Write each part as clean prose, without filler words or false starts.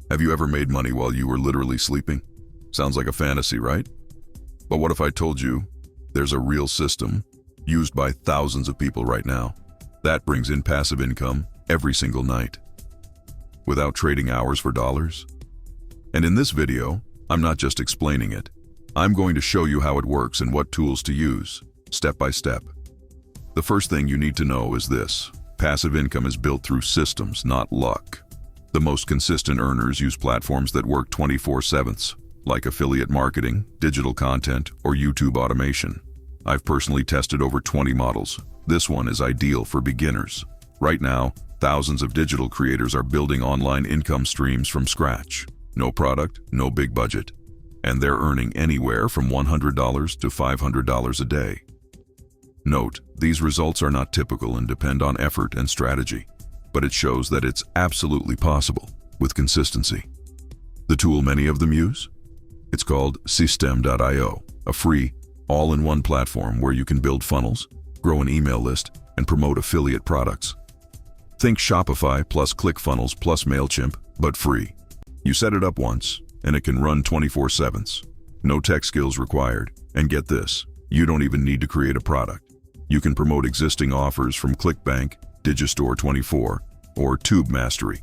Have you ever made money while you were literally sleeping? Sounds like a fantasy, right? But what if I told you there's a real system used by thousands of people right now that brings in passive income every single night without trading hours for dollars? And in this video, I'm not just explaining it. I'm going to show you how it works and what tools to use, step by step. The first thing you need to know is this: passive income is built through systems, not luck. The most consistent earners use platforms that work 24/7, like affiliate marketing, digital content, or YouTube automation. I've personally tested over 20 models. This one is ideal for beginners. Right now, thousands of digital creators are building online income streams from scratch. No product, no big budget. And they're earning anywhere from $100 to $500 a day. Note, these results are not typical and depend on effort and strategy, but it shows that it's absolutely possible with consistency. The tool many of them use? It's called System.io, a free, all-in-one platform where you can build funnels, grow an email list, and promote affiliate products. Think Shopify plus ClickFunnels plus MailChimp, but free. You set it up once, and it can run 24/7. No tech skills required. And get this, you don't even need to create a product. You can promote existing offers from ClickBank, Digistore24, or Tube Mastery.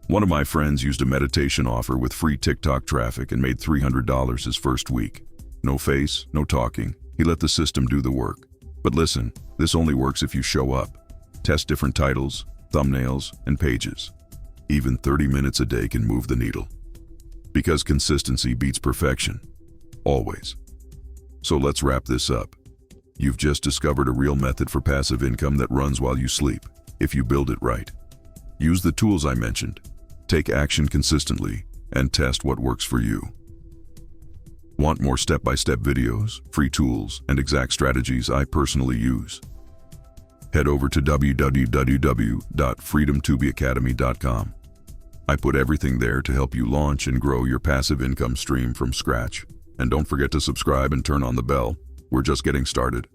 One of my friends used a meditation offer with free TikTok traffic and made $300 his first week. No face, no talking. He let the system do the work. But listen, this only works if you show up. Test different titles, thumbnails, and pages. Even 30 minutes a day can move the needle. Because consistency beats perfection. Always. So let's wrap this up. You've just discovered a real method for passive income that runs while you sleep, if you build it right. Use the tools I mentioned, take action consistently, and test what works for you. Want more step-by-step videos, free tools, and exact strategies I personally use? Head over to www.freedomtobeacademy.com. I put everything there to help you launch and grow your passive income stream from scratch. And don't forget to subscribe and turn on the bell. We're just getting started.